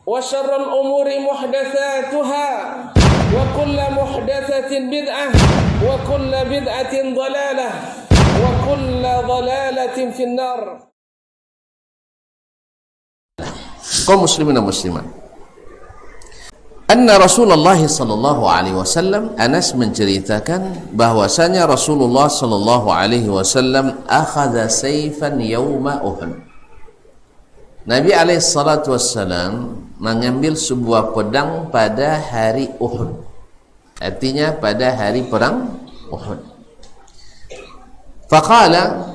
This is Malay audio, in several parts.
وشر الأمور محدثاتها وكل محدثة بدعة وكل بدعة ضلالة وكل ضلالة في النار. kaum muslimin dan muslimat, anna Rasulullah sallallahu alaihi wasallam, Anas menceritakan bahwasanya Rasulullah sallallahu alaihi wasallam akhadha sayfan yauma Uhud. Nabi alaihi salatu wassalam mengambil sebuah pedang pada hari Uhud, artinya pada hari perang Uhud. Faqala,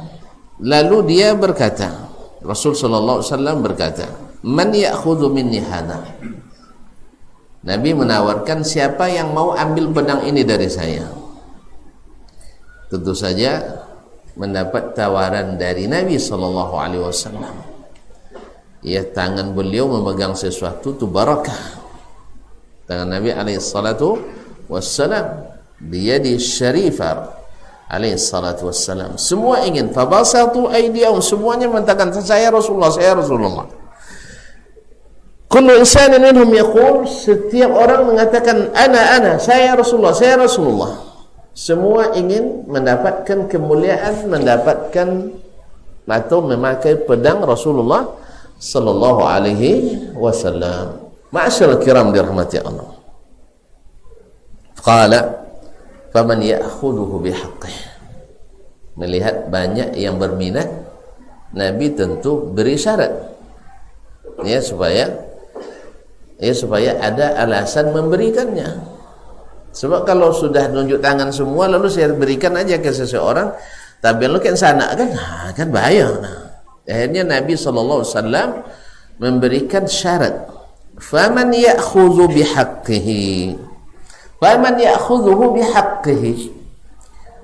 lalu dia berkata, Rasul sallallahu alaihi wasallam berkata, man ya'khudhu minni hadha. Nabi menawarkan, siapa yang mau ambil pedang ini dari saya. Tentu saja mendapat tawaran dari Nabi sallallahu alaihi wasallam. Ya, tangan beliau memegang sesuatu itu barakah. Tangan Nabi alaihi salatu wassalam biyadi syarifah alaihi salatu wassalam. Semua ingin, fabasatu aydiyahum, semuanya mengatakan, saya Rasulullah, saya Rasulullah. Kullu insanin minhum yaqul, setiap orang mengatakan ana, saya Rasulullah, saya Rasulullah. Semua ingin mendapatkan kemuliaan, mendapatkan atau memakai pedang Rasulullah sallallahu alaihi wasallam. Ma'asyiral kiram dirahmati Allah. Qala faman ya'khudhuhu bihaqqih. Melihat banyak yang berminat, Nabi tentu beri syarat, ya, supaya ada alasan memberikannya. Sebab kalau sudah nunjuk tangan semua lalu saya berikan aja ke seseorang, tapi lu kan sana kan bahaya. Akhirnya Nabi sallallahu alaihi wasallam memberikan syarat, faman ya'khudhu bihaqqihi, faman ya'khudhuhu bihaqqihi,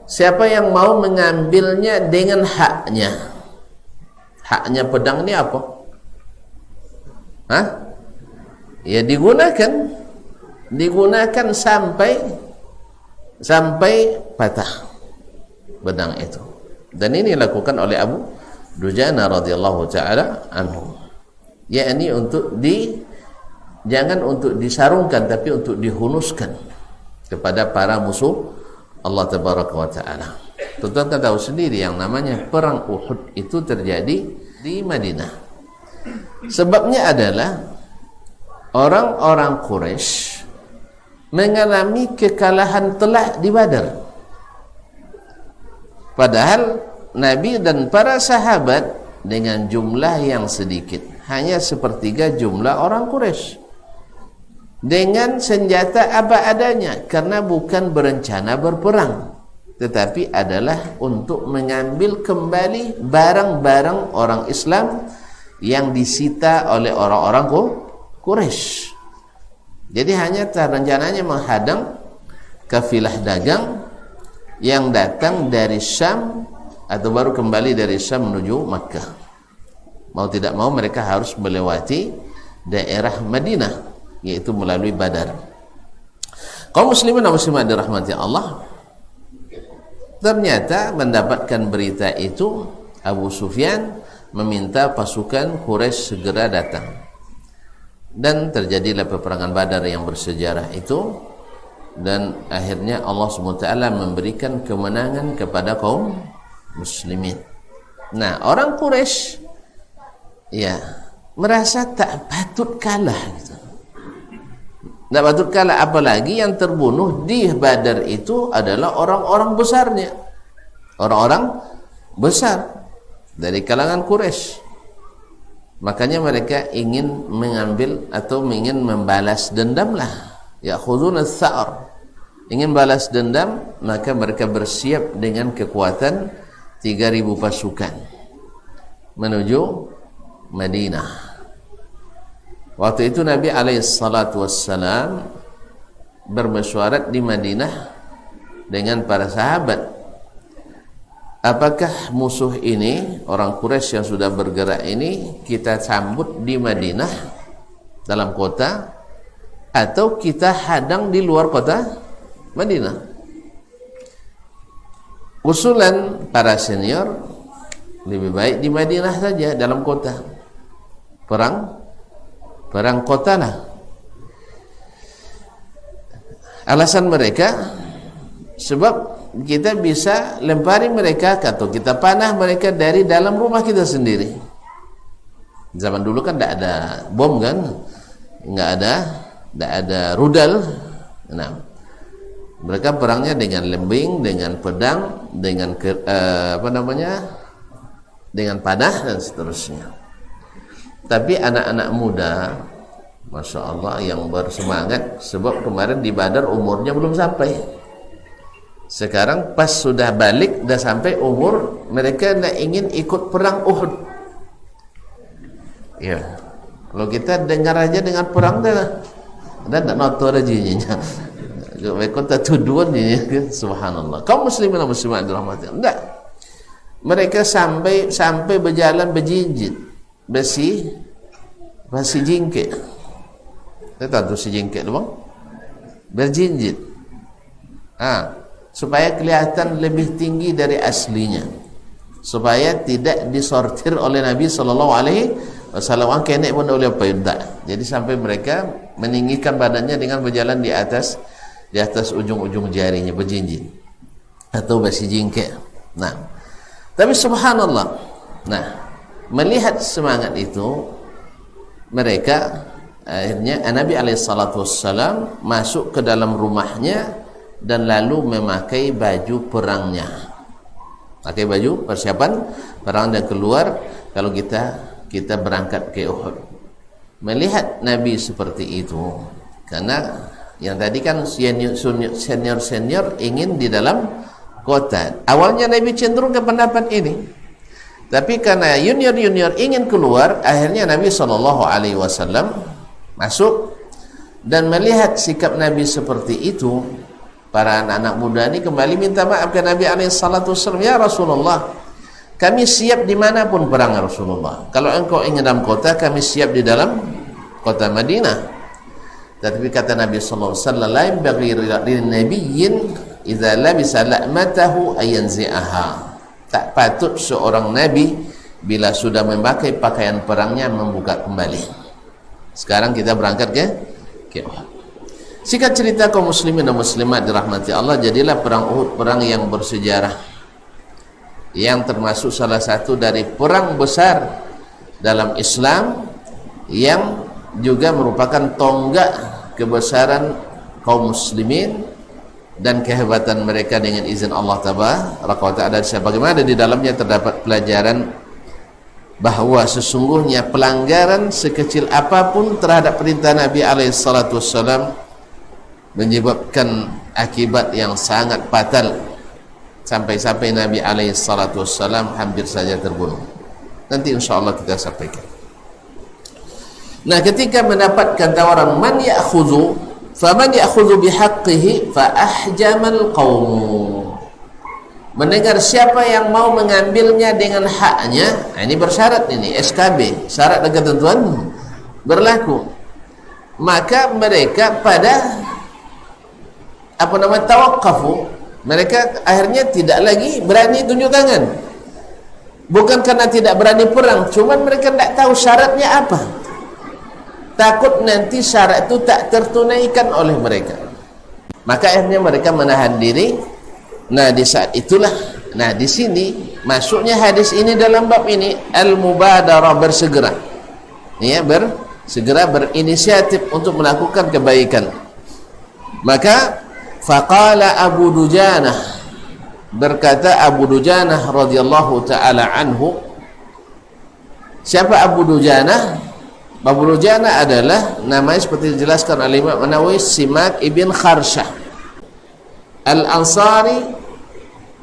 siapa yang mau mengambilnya dengan haknya. Haknya pedang ini apa? Hah? Ya, digunakan sampai patah pedang itu. Dan ini dilakukan oleh Abu Dujana radhiyallahu taala anhu. Yakni jangan untuk disarungkan, tapi untuk dihunuskan kepada para musuh Allah tabaraka wa taala. Tuan-tuan kan tahu sendiri yang namanya perang Uhud itu terjadi di Madinah. Sebabnya adalah orang-orang Quraisy mengalami kekalahan telak di Badar. Padahal Nabi dan para sahabat dengan jumlah yang sedikit, hanya sepertiga jumlah orang Quraisy, dengan senjata apa adanya, karena bukan berencana berperang, tetapi adalah untuk mengambil kembali barang-barang orang Islam yang disita oleh orang-orang Quraisy. Jadi hanya rencananya menghadang kafilah dagang yang datang dari Syam atau baru kembali dari Syam menuju Makkah. Mau tidak mau mereka harus melewati daerah Madinah, yaitu melalui Badar. Kaum muslimin dan muslimat dirahmati Allah, ternyata mendapatkan berita itu, Abu Sufyan meminta pasukan Quraisy segera datang, dan terjadilah peperangan Badar yang bersejarah itu. Dan akhirnya Allah SWT memberikan kemenangan kepada kaum muslimin. Nah, orang Quraisy ya merasa tak patut kalah gitu. Tak patut kalah, apalagi yang terbunuh di Badar itu adalah orang-orang besarnya, orang-orang besar dari kalangan Quraisy. Makanya mereka ingin mengambil atau ingin membalas dendam lah, ya'khudhuna ats-tsa'ar, ingin balas dendam. Maka mereka bersiap dengan kekuatan 3.000 pasukan menuju Madinah. Waktu itu Nabi SAW bermesyuarat di Madinah dengan para sahabat, apakah musuh ini, orang Quraisy yang sudah bergerak ini, kita sambut di Madinah dalam kota, atau kita hadang di luar kota Madinah? Usulan para senior, lebih baik di Madinah saja, dalam kota. Perang perang kota lah. Alasan mereka sebab kita bisa lempari mereka atau kita panah mereka dari dalam rumah kita sendiri. Zaman dulu kan tidak ada bom kan, tidak ada rudal. Nah, mereka perangnya dengan lembing, dengan pedang, dengan dengan panah dan seterusnya. Tapi anak-anak muda, Masya Allah, yang bersemangat, sebab kemarin di Badar umurnya belum sampai. Sekarang pas sudah balik, dah sampai umur, mereka nak ingin ikut perang Uhud. Ya, kalau kita dengar aja dengan perang dah, dan tak notor aja nya. Mereka tak tuduhan ni, subhanallah. Kaum muslimin dan muslimat dirahmati. Enggak. Mereka sampai berjalan berjinjit, besi jingkik. Kita tahu si jingkik tu bang? Berjinjit. Supaya kelihatan lebih tinggi dari aslinya. Supaya tidak disortir oleh Nabi sallallahu alaihi wasallam. Kenek pun oleh apa tidak. Jadi sampai mereka meninggikan badannya dengan berjalan di atas ujung-ujung jarinya, berjinjit atau besi jingkik. Nah, tapi subhanallah, melihat semangat itu, mereka akhirnya Nabi SAW masuk ke dalam rumahnya dan lalu memakai baju perangnya, pakai baju persiapan perang dan keluar. Kalau kita berangkat ke Uhud, melihat Nabi seperti itu, karena yang tadi kan senior ingin di dalam kota. Awalnya Nabi cenderung ke pendapat ini, tapi karena junior ingin keluar, akhirnya Nabi SAW masuk dan melihat sikap Nabi seperti itu. Para anak-anak muda ini kembali minta maaf ke Nabi SAW. Ya Rasulullah, kami siap dimanapun perang Rasulullah. Kalau engkau ingin dalam kota, kami siap di dalam kota Madinah. Tapi kata Nabi sallallahu alaihi wasallam, la yanbaghi lin-nabiyyin idza labisa la'matahu ayanzi'aha. Tak patut seorang nabi bila sudah memakai pakaian perangnya membuka kembali. Sekarang kita berangkat ke Uhud. Singkat cerita kaum muslimin dan muslimat dirahmati Allah, jadilah perang Uhud perang yang bersejarah, yang termasuk salah satu dari perang besar dalam Islam, yang juga merupakan tonggak kebesaran kaum muslimin dan kehebatan mereka dengan izin Allah Tabaraka wa Ta'ala. Sebagaimana di dalamnya terdapat pelajaran bahawa sesungguhnya pelanggaran sekecil apapun terhadap perintah Nabi SAW menyebabkan akibat yang sangat fatal, sampai-sampai Nabi SAW hampir saja terbunuh. Nanti insyaAllah kita sampaikan. Nah, ketika mendapatkan tawaran man ya'khudhu, faman ya'khudhu bihaqqihi fa ahjamal qaum. Mendengar siapa yang mau mengambilnya dengan haknya, ini bersyarat, ini SKB, syarat dan ketentuan berlaku. Maka mereka pada tawaqqafu, mereka akhirnya tidak lagi berani tunjuk tangan. Bukan karena tidak berani perang, cuma mereka tidak tahu syaratnya apa. Takut nanti syarat itu tak tertunaikan oleh mereka. Maka akhirnya mereka menahan diri. Nah, di saat itulah, di sini masuknya hadis ini dalam bab ini, al-mubadarah, bersegera. Ya, bersegera berinisiatif untuk melakukan kebaikan. Maka faqala Abu Dujanah, berkata Abu Dujanah radhiyallahu taala anhu. Siapa Abu Dujanah? Abu Dujanah adalah namanya seperti dijelaskan oleh Imam An-Nawawi, Simak ibn Kharshah Al-Ansari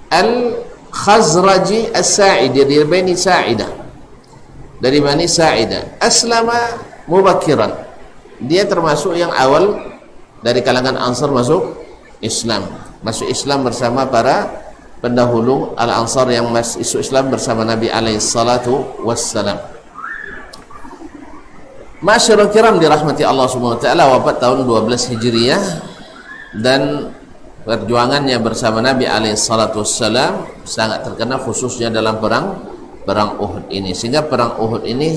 Al-Khazraji As-Sa'idi, dari Bani Sa'idah, dari Bani Sa'idah. Aslama mubakiran, dia termasuk yang awal dari kalangan Ansar masuk Islam bersama para pendahulu Al-Ansar yang masuk Islam bersama Nabi alaihi salatu wassalam. Masyarul kiram dirahmati Allah Subhanahu wa taala, wafat tahun 12 Hijriah, dan perjuangannya bersama Nabi alaihi salatu wassalam sangat terkenal, khususnya dalam perang Uhud ini. Sehingga perang Uhud ini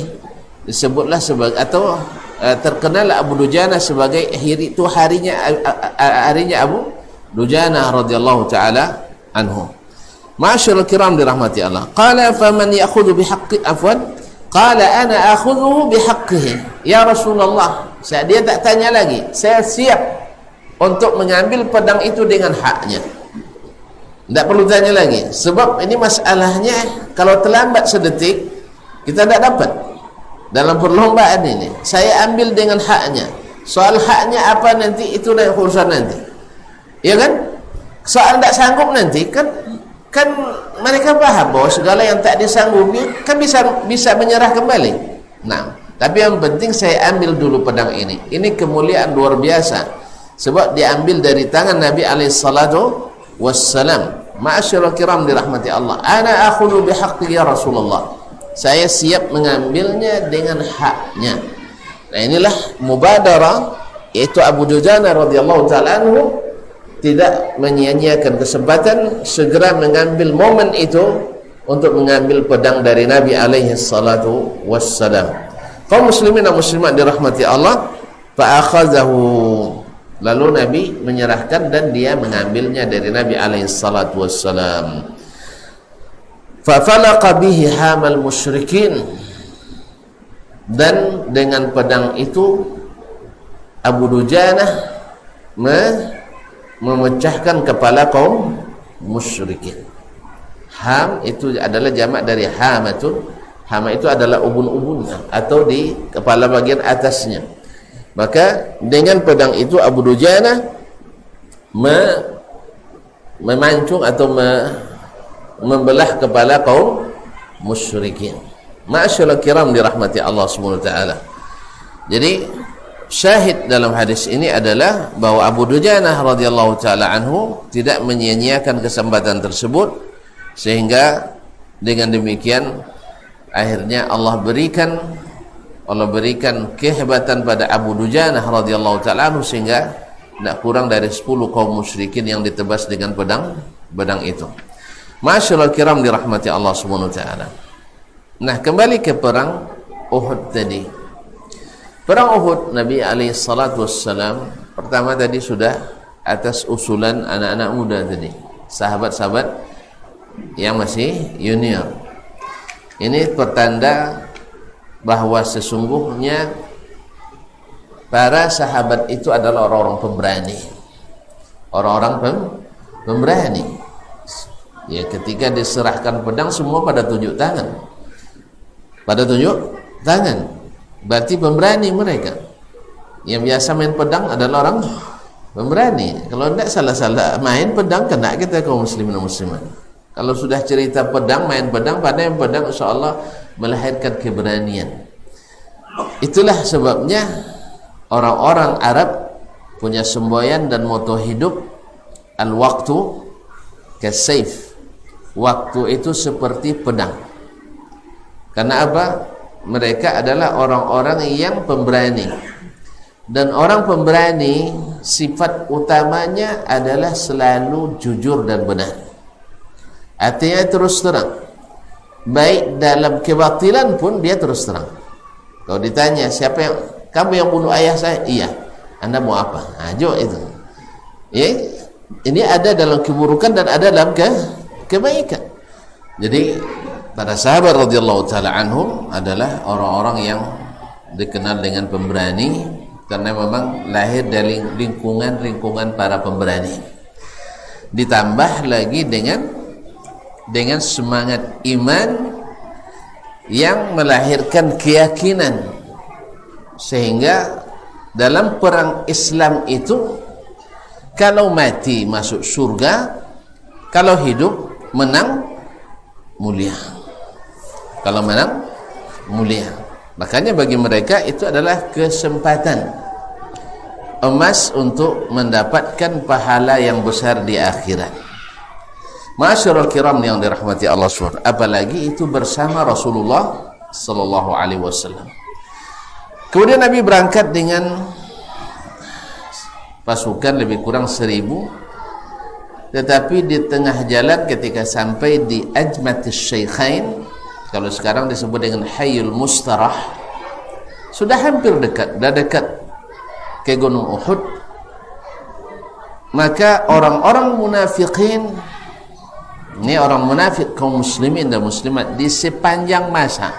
disebutlah sebagai, atau terkenal Abu Dujana sebagai harinya Abu Dujana radhiyallahu taala anhu. Ma'asyiral kiram dirahmati Allah. Qala faman ya'khudhu bihaqqi qala ana akhudhuhu bihaqqihi. Ya Rasulullah, dia tak tanya lagi, saya siap untuk mengambil pedang itu dengan haknya. Tak perlu tanya lagi, sebab ini masalahnya kalau terlambat sedetik kita tak dapat. Dalam perlombaan ini saya ambil dengan haknya. Soal haknya apa nanti itu lain urusan nanti, ya kan? Soal tak sanggup nanti kan mereka paham bahwa segala yang tak disanggupi kan bisa menyerah kembali. Nah, tapi yang penting saya ambil dulu pedang ini. Ini kemuliaan luar biasa sebab diambil dari tangan Nabi alaihi salatu wassalam. Ma'asyiral kiram dirahmati Allah. Ana akhudhu bihaqqi ya Rasulullah. Saya siap mengambilnya dengan haknya. Nah, inilah mubadarah, yaitu Abu Dujana radhiyallahu taala anhu tidak menyia-nyiakan kesempatan, segera mengambil momen itu untuk mengambil pedang dari Nabi alaihi salatu wassalam. Kaum muslimin dan muslimat dirahmati Allah, fa akhadhahu, lalu Nabi menyerahkan dan dia mengambilnya dari Nabi alaihi salatu wassalam. Fa falaqa bihi hamal musyrikin, dan dengan pedang itu Abu Dujana memecahkan kepala kaum musyrikin. Ham itu adalah jamak dari hamatul. Hama itu adalah ubun-ubun atau di kepala bagian atasnya. Maka dengan pedang itu Abu Dujana memancung atau membelah kepala kaum musyrikin. Ma'asyiral kiram dirahmati Allah Subhanahu wa taala. Jadi syahid dalam hadis ini adalah bahwa Abu Dujana radhiyallahu taala anhu tidak menyia-nyiakan kesempatan tersebut, sehingga dengan demikian akhirnya Allah berikan kehebatan pada Abu Dujana radhiyallahu taala anhu sehingga tidak kurang dari 10 kaum musyrikin yang ditebas dengan pedang itu. Masyaallah kiram dirahmati Allah Subhanahu wa taala. Nah, kembali ke perang Uhud tadi. Perang Uhud, Nabi alaihi salatu wassalam pertama tadi sudah atas usulan anak-anak muda tadi, sahabat-sahabat yang masih junior. Ini pertanda bahwa sesungguhnya para sahabat itu adalah orang-orang pemberani. Orang-orang pemberani. Ya, ketika diserahkan pedang semua pada tunjuk tangan. Berarti pemberani mereka. Yang biasa main pedang adalah orang pemberani. Kalau tidak salah-salah main pedang, kena kita kaum muslimin dan muslimat. Kalau sudah cerita pedang, main pedang, pandai pedang, insyaAllah melahirkan keberanian. Itulah sebabnya orang-orang Arab punya semboyan dan moto hidup, al-waqtu kasayf. Waktu itu seperti pedang. Karena apa? Mereka adalah orang-orang yang pemberani. Dan orang pemberani sifat utamanya adalah selalu jujur dan benar. Artinya terus terang. Baik dalam kebatilan pun dia terus terang. Kalau ditanya kamu yang bunuh ayah saya? Iya. Anda mau apa? Ajo itu. Ya, ini ada dalam keburukan dan ada dalam kebaikan. Jadi para sahabat radhiyallahu taala anhum adalah orang-orang yang dikenal dengan pemberani karena memang lahir dari lingkungan para pemberani. Ditambah lagi dengan semangat iman yang melahirkan keyakinan, sehingga dalam perang Islam itu kalau mati masuk surga, kalau hidup menang mulia. Kalau menang mulia. Makanya bagi mereka itu adalah kesempatan emas untuk mendapatkan pahala yang besar di akhirat. Masyarul kiram yang dirahmati Allah SWT, apalagi itu bersama Rasulullah sallallahu alaihi wasallam. Kemudian Nabi berangkat dengan pasukan lebih kurang 1000, tetapi di tengah jalan ketika sampai di Ajmatis Syaikhain, kalau sekarang disebut dengan Hayyul Mustarah, sudah hampir dekat, dah dekat ke gunung Uhud. Maka orang-orang munafikin, ini orang munafik kaum muslimin dan muslimat di sepanjang masa,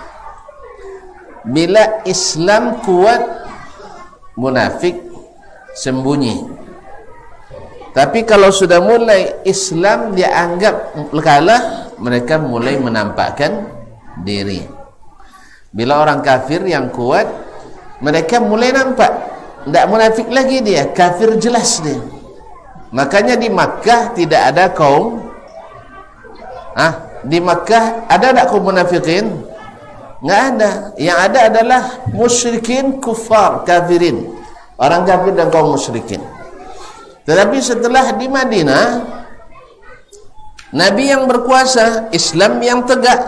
bila Islam kuat, munafik sembunyi. Tapi kalau sudah mulai Islam dianggap kalah, mereka mulai menampakkan diri. Bila orang kafir yang kuat, mereka mulai nampak, tidak munafik lagi dia, kafir jelas dia. Makanya di Makkah tidak ada kaum, di Makkah ada tak kaum munafikin? Enggak ada. Yang ada adalah musyrikin, kufar, kafirin, orang kafir dan kaum musyrikin. Tetapi setelah di Madinah, Nabi yang berkuasa, Islam yang tegak,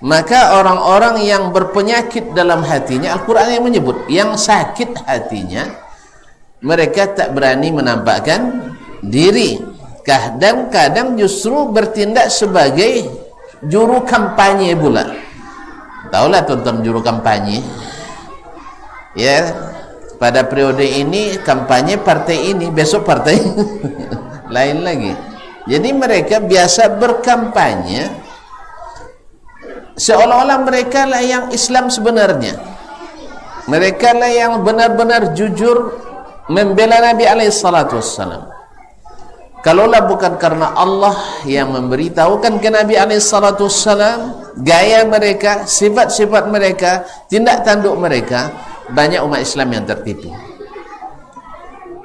maka orang-orang yang berpenyakit dalam hatinya, Al-Quran yang menyebut, yang sakit hatinya, mereka tak berani menampakkan diri. Kadang-kadang justru bertindak sebagai juru kampanye pula. Tahulah tonton juru kampanye, ya, pada periode ini kampanye partai ini, besok partai lain lagi. Jadi mereka biasa berkampanye seolah-olah mereka lah yang Islam sebenarnya, mereka lah yang benar-benar jujur membela Nabi SAW. Kalaulah bukan karena Allah yang memberitahukan ke Nabi SAW, gaya mereka, sifat-sifat mereka, tindak tanduk mereka, banyak umat Islam yang tertipu.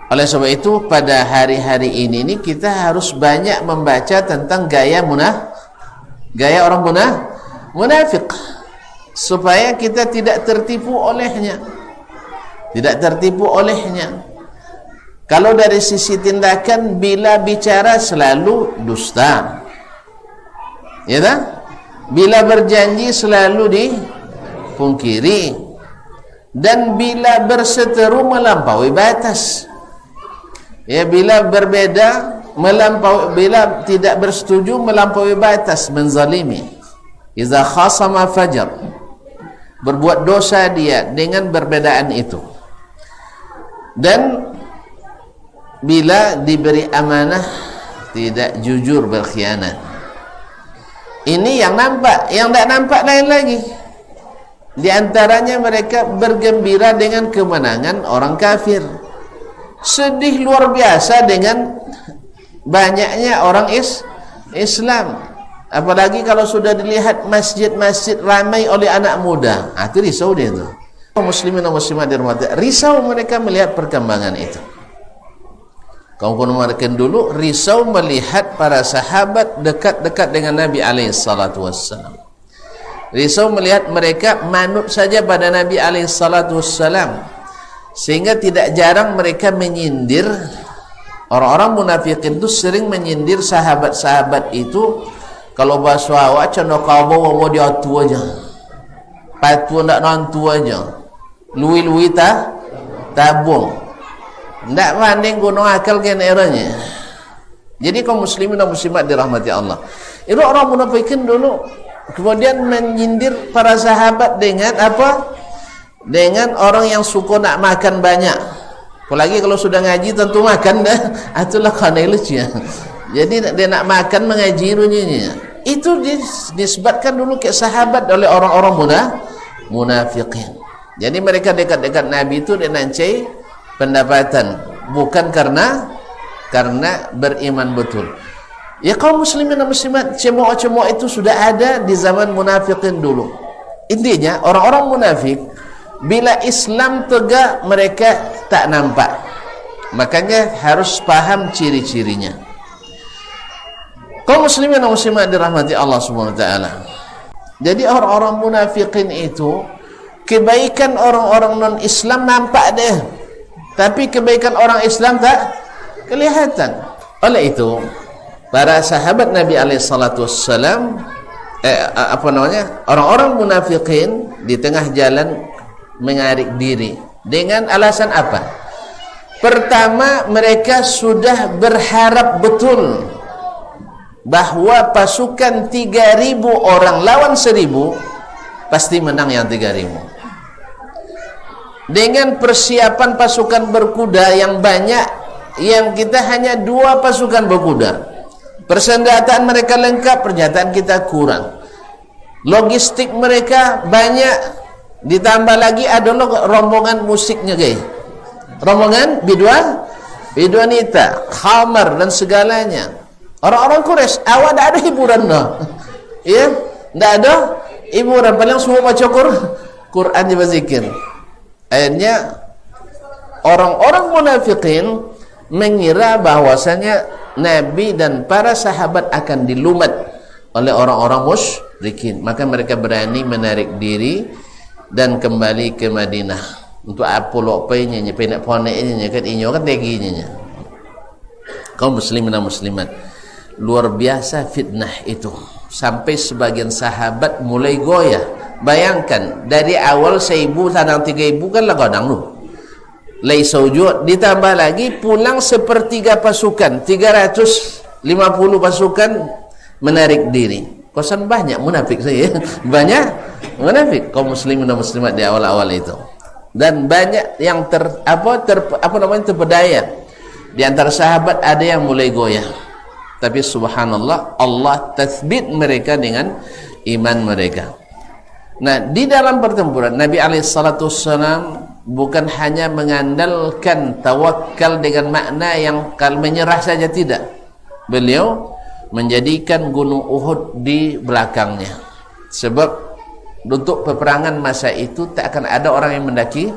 Oleh sebab itu pada hari-hari ini kita harus banyak membaca tentang gaya orang munafik, supaya kita tidak tertipu olehnya. Kalau dari sisi tindakan, bila bicara selalu dusta, ya tak? Bila berjanji selalu dipungkiri, dan bila berseteru melampaui batas, ya, bila berbeda melampaui, bila tidak bersetuju melampaui batas, menzalimi. Iza khasama fajar, berbuat dosa dia dengan perbedaan itu. Dan bila diberi amanah tidak jujur, berkhianat. Ini yang nampak, yang tak nampak lain lagi. Di antaranya mereka bergembira dengan kemenangan orang kafir, sedih luar biasa dengan banyaknya orang Islam. Apalagi kalau sudah dilihat masjid-masjid ramai oleh anak muda, itu risau dia itu. Muslimin dan muslimat dirahmati, risau mereka melihat perkembangan itu. Kaum kunomarkan dulu risau melihat para sahabat dekat-dekat dengan Nabi SAW. Risau melihat mereka manut saja pada Nabi SAW, sehingga tidak jarang mereka menyindir. Orang-orang munafikin itu sering menyindir sahabat-sahabat itu. Kalau bahasa awak contoh kau bawa dia tu aja, patu nak nantu aja, lui tabung. Tidak banding gunung akal kan eranya. Jadi kaum muslimin dan muslimat dirahmati Allah, itu orang munafikin dulu kemudian menyindir para sahabat dengan apa? Dengan orang yang suka nak makan banyak. Apalagi kalau sudah ngaji tentu makan dah. Itulah kanelnya. Jadi dia nak makan mengaji runyanya. Itu disebutkan dulu ke sahabat oleh orang-orang munafikin. Jadi mereka dekat-dekat Nabi itu dia nancai pendapatan, bukan karena beriman betul. Ya kaum muslimin dan muslimat, cemooh-cemooh itu sudah ada di zaman munafikin dulu. Intinya orang-orang munafik bila Islam tegak mereka tak nampak. Makanya harus paham ciri-cirinya. Kaum muslimin dan muslimat dirahmati Allah Subhanahu wa taala. Jadi orang-orang munafikin itu, kebaikan orang-orang non-Islam nampak deh, tapi kebaikan orang Islam tak kelihatan. Oleh itu para sahabat Nabi SAW, orang-orang munafikin di tengah jalan mengarik diri dengan alasan apa? Pertama, mereka sudah berharap betul bahwa pasukan 3.000 orang lawan 1.000 pasti menang yang 3.000. dengan persiapan pasukan berkuda yang banyak, yang kita hanya 2 pasukan berkuda. Persenjataan mereka lengkap, persenjataan kita kurang. Logistik mereka banyak, ditambah lagi ada rombongan musiknya guys. Rombongan biduanita, khamar dan segalanya. Orang-orang Quraisy awal tak ada hiburan dah. Ya, tak ada hiburan, paling semua baca Quran di berzikir. Akhirnya orang-orang munafikin mengira bahwasanya Nabi dan para sahabat akan dilumat oleh orang-orang musyrikin. Maka mereka berani menarik diri dan kembali ke Madinah. Untuk apa lokpainya, penak poneknya kan inyo kan teginya. Kaum muslimin dan muslimat, luar biasa fitnah itu. Sampai sebagian sahabat mulai goyah. Bayangkan dari awal 1,000 sadang 3,000 kan lah kadang tu. Lai sujud, ditambah lagi pulang sepertiga pasukan, 350 pasukan menarik diri. Kosan banyak munafik saya. Banyak munafik kaum muslimin dan muslimat di awal-awal itu. Dan banyak yang terpedaya. Di antara sahabat ada yang mulai goyah. Tapi subhanallah, Allah tathbit mereka dengan iman mereka. Nah, di dalam pertempuran Nabi SAW bukan hanya mengandalkan tawakal dengan makna yang menyerah saja, tidak. Beliau menjadikan gunung Uhud di belakangnya. Sebab untuk peperangan masa itu tak akan ada orang yang mendaki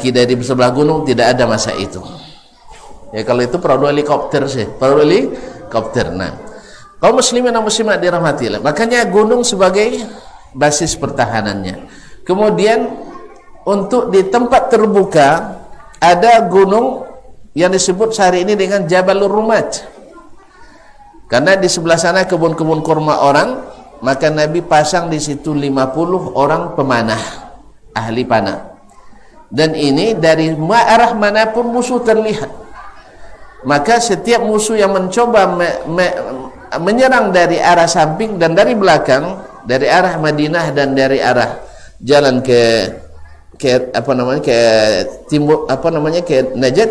dari sebelah gunung, tidak ada masa itu. Ya kalau itu perahu helikopter sih, perahu helikopter. Nah, kaum muslimin dan muslimat dirahmatilah. Makanya gunung sebagai basis pertahanannya. Kemudian untuk di tempat terbuka ada gunung yang disebut hari ini dengan Jabalur Rumat. Karena di sebelah sana kebun-kebun kurma orang, maka Nabi pasang di situ 50 orang pemanah, ahli panah. Dan ini dari arah manapun musuh terlihat. Maka setiap musuh yang mencoba menyerang dari arah samping dan dari belakang, dari arah Madinah dan dari arah jalan ke timur ke Najd,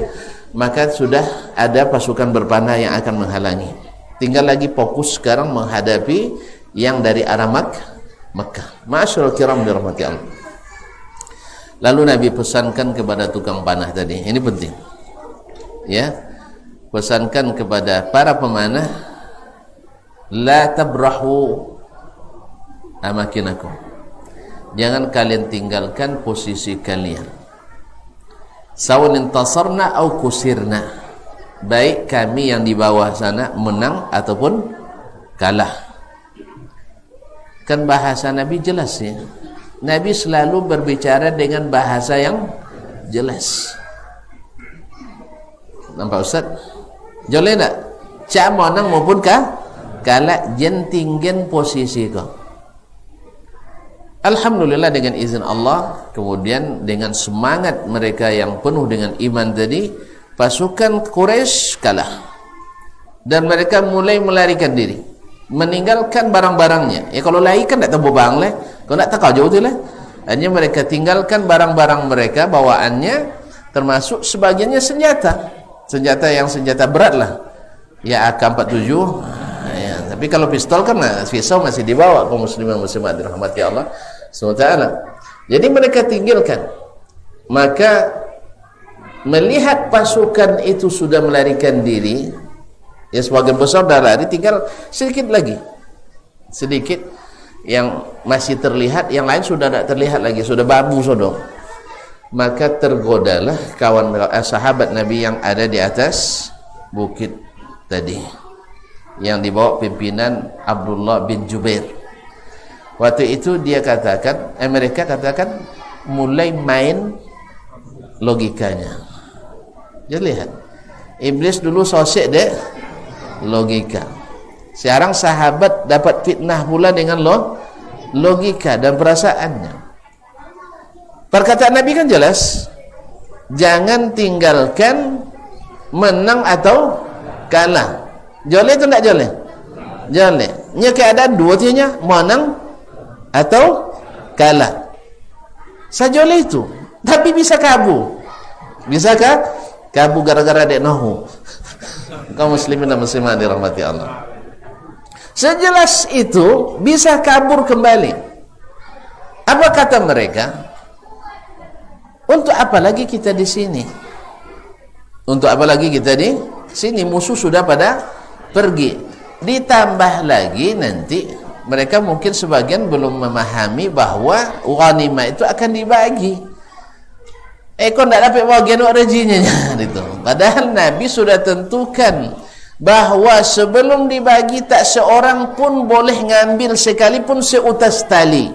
maka sudah ada pasukan berpanah yang akan menghalangi. Tinggal lagi fokus sekarang menghadapi yang dari arah Makkah. Ma'asyiral kiram dirahmati Allah. Lalu Nabi pesankan kepada tukang panah tadi, ini penting. Ya. Pesankan kepada para pemanah, la tabrahu amakinakum. Jangan kalian tinggalkan posisi kalian. Sawan intasarna au kusirna. Baik kami yang di bawah sana menang ataupun kalah. Kan bahasa Nabi jelas ya. Nabi selalu berbicara dengan bahasa yang jelas. Nampak Ustaz? Joleh tak? Cak menang maupun kalah, jentinggen posisi kau. Alhamdulillah dengan izin Allah, kemudian dengan semangat mereka yang penuh dengan iman tadi, pasukan Quraisy kalah. Dan mereka mulai melarikan diri, meninggalkan barang-barangnya. Ya kalau lari kan tak tahu bang lah, kalau tak tahu jauh tu lah. Hanya mereka tinggalkan barang-barang mereka bawaannya, termasuk sebagiannya senjata berat lah. Ya AK-47. Ya, tapi kalau pistol kan pisau masih dibawa kaum muslimin muslimat dirahmati Allah SWT. Jadi mereka tinggalkan. Maka melihat pasukan itu sudah melarikan diri, ya sebagian besar dah lari, tinggal sedikit lagi. Sedikit yang masih terlihat, yang lain sudah tidak terlihat lagi, sudah babu sudah. Maka tergodalah sahabat Nabi yang ada di atas bukit tadi, yang dibawa pimpinan Abdullah bin Jubair. Waktu itu dia katakan, mereka katakan mulai main logikanya. Jadi lihat, iblis dulu sosek deh logika. Sekarang sahabat dapat fitnah pula dengan logika dan perasaannya. Perkataan Nabi kan jelas, jangan tinggalkan menang atau kalah. Joleh itu tak joleh? Joleh. Nya keadaan dua tianya, menang atau kalah. Sajoleh itu. Tapi bisa kabur. Bisakah kabur gara-gara dek nahu? Kaum muslimin dan muslimat dirahmati Allah. Sejelas itu bisa kabur kembali. Apa kata mereka? Untuk apa lagi kita di sini? Untuk apa lagi kita di sini? Musuh sudah pada pergi. Ditambah lagi nanti mereka mungkin sebagian belum memahami bahwa ghanimah itu akan dibagi. Kau tidak dapat bagian rezekinya gitu. Padahal Nabi sudah tentukan bahwa sebelum dibagi tak seorang pun boleh ngambil sekalipun seutas tali.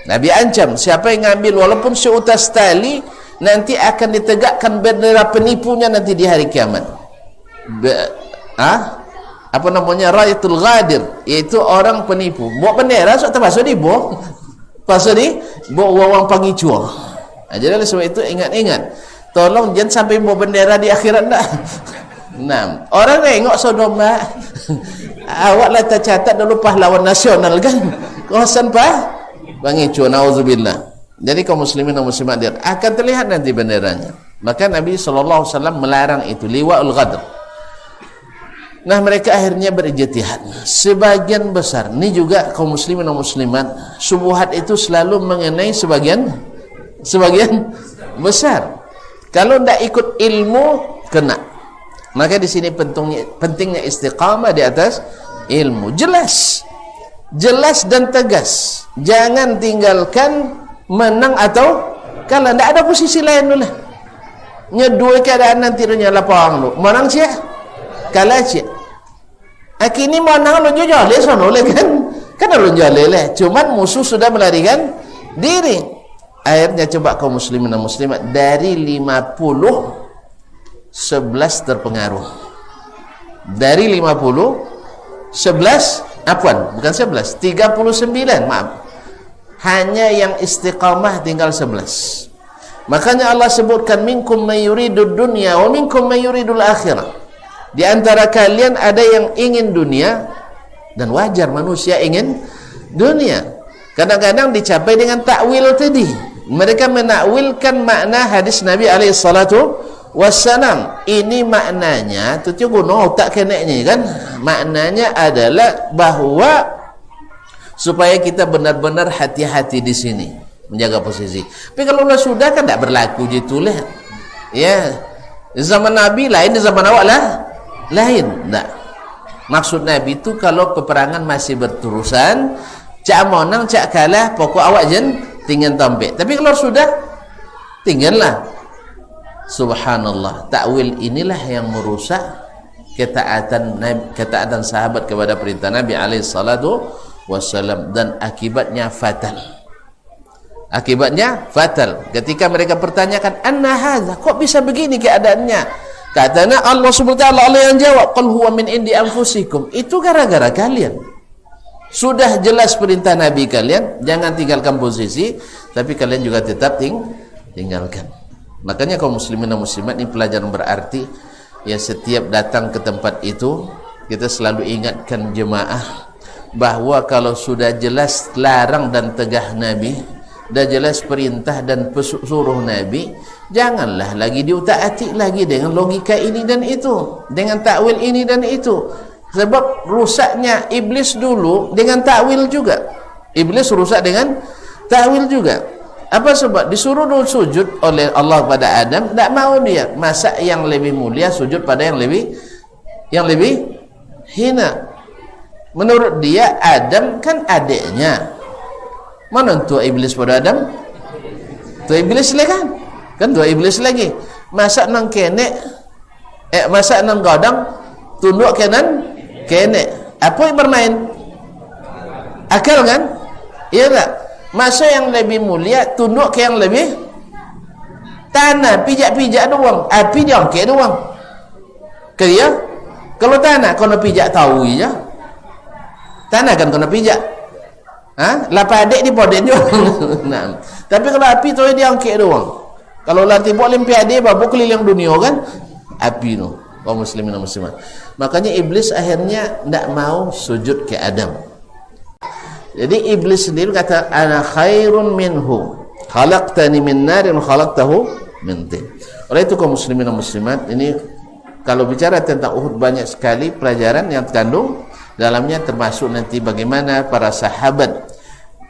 Nabi ancam siapa yang ngambil walaupun seutas tali nanti akan ditegakkan bendera penipunya nanti di hari kiamat. Apa namanya, rayatul ghadir, yaitu orang penipu. Bawa bendera sok terpaksa di bawa wawang pangicuo. Jadi oleh sebab itu ingat-ingat, tolong jangan sampai bawa bendera di akhirat dah. Nah, orang tengok Sodoma, awaklah tercatat dulu pahlawan nasional kan? Kawasan pangicuo, nauzubillah. Jadi kaum muslimin dan muslimat dia akan terlihat nanti benderanya. Maka Nabi SAW melarang itu, liwa'ul ghadr. Nah, mereka akhirnya berijtihad. Sebagian besar, ini juga kaum muslimin dan muslimat, syubhat itu selalu mengenai sebagian besar. Kalau tidak ikut ilmu, kena. Maka di sini pentingnya istiqamah di atas ilmu. Jelas dan tegas. Jangan tinggalkan menang atau kalah. Tidak ada posisi lain dulu. Nyedui keadaan nanti dunia lapang lu. Menang cia, kalah cia. Kini menang lu joleh sono le kan? Kan lu joleh le. Cuman musuh sudah melarikan diri. Akhirnya coba kaum muslimin dan muslimat, dari 50 11 terpengaruh. Dari 50 bukan 11, 39, maaf. Hanya yang istiqamah tinggal 11. Makanya Allah sebutkan minkum may yuridud dunya wa minkum may yuridul akhirah. Di antara kalian ada yang ingin dunia, dan wajar manusia ingin dunia. Kadang-kadang dicapai dengan takwil tadi. Mereka menakwilkan makna hadis Nabi SAW. Ini maknanya tu guna tak keneknya kan. Maknanya adalah bahwa supaya kita benar-benar hati-hati di sini menjaga posisi. Tapi kalau sudah kan tidak berlaku gitu lah. Ya, zaman Nabi lain, zaman awak lah lain. Tak. Maksud Nabi itu kalau peperangan masih berterusan, cak menang cak kalah, pokok awak jen tinggal tampik. Tapi kalau sudah, tinggallah. Subhanallah, takwil inilah yang merusak ketaatan sahabat kepada perintah Nabi SAW, dan akibatnya fatal. Ketika mereka pertanyakan, anna hadza, kok bisa begini keadaannya? Katanya Allah SWT, Allah yang jawab, qul huwa min indi anfusikum. Itu gara-gara kalian. Sudah jelas perintah Nabi kalian, jangan tinggalkan posisi, tapi kalian juga tetap tinggalkan. Makanya kaum muslimin dan muslimat, ini pelajaran berarti. Ya, setiap datang ke tempat itu, kita selalu ingatkan jemaah bahwa kalau sudah jelas larang dan tegah Nabi, dah jelas perintah dan pesuruh Nabi, janganlah lagi diutak-atik lagi dengan logika ini dan itu, dengan takwil ini dan itu. Sebab rusaknya iblis dulu dengan takwil juga. Iblis rusak dengan takwil juga. Apa sebab? Disuruh dulu sujud oleh Allah pada Adam, tak mau dia. Masa yang lebih mulia sujud pada yang lebih hina. Menurut dia Adam kan adiknya. Mana tua iblis pada Adam? Tua iblis lagi kan? Kan tua iblis lagi. Masa nang kenek, masa nang godang tunduk kanan kenek. Apa yang bermain? Akal kan? Iya tak? Masa yang lebih mulia tunduk ke yang lebih tanah, pijak-pijak doang, api dia angkat doang. Kerja? Kalau tanah kena pijak tahu je. Tanah kan kena pijak. Lapa adik di poden juga. Nah, tapi kalau api tu dia angkat doang. Kalau nanti buat olimpiade babu keliling dunia kan, api tu. Kaum muslimin dan muslimat. Makanya iblis akhirnya tidak mau sujud ke Adam. Jadi iblis sendiri kata ana khairun minhu. Khalaqtani min narin wa khalaqtahu min tin. Oleh itu kaum muslimin dan muslimat, ini kalau bicara tentang Uhud banyak sekali pelajaran yang terkandung dalamnya, termasuk nanti bagaimana para sahabat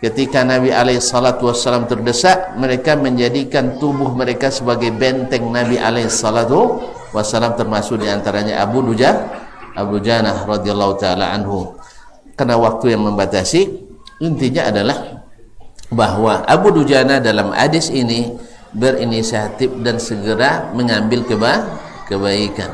ketika Nabi SAW terdesak, mereka menjadikan tubuh mereka sebagai benteng Nabi SAW, termasuk diantaranya Abu Dujanah radhiyallahu taala anhu. Karena waktu yang membatasi, intinya adalah bahwa Abu Dujanah dalam hadis ini berinisiatif dan segera mengambil kebaikan,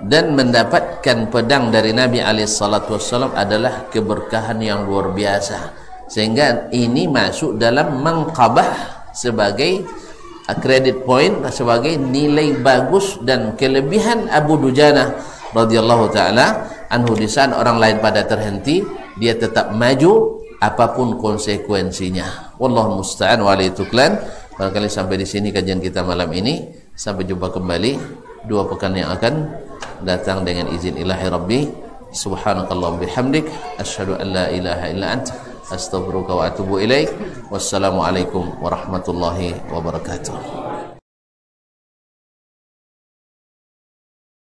dan mendapatkan pedang dari Nabi SAW adalah keberkahan yang luar biasa, sehingga ini masuk dalam mengqabah sebagai credit point, sebagai nilai bagus dan kelebihan Abu Dujanah radhiyallahu taala anhu. Di saat orang lain pada terhenti, dia tetap maju apapun konsekuensinya. Wallahu musta'an wa alaihi tuklan. Barangkali sampai di sini kajian kita malam ini. Sampai jumpa kembali 2 pekan yang akan datang dengan izin ilahi Rabbi. Subhanakallah bihamdik, asyhadu an la ilaha illa anta, astaghfiruka wa atubu ilaik. Wassalamualaikum warahmatullahi wabarakatuh.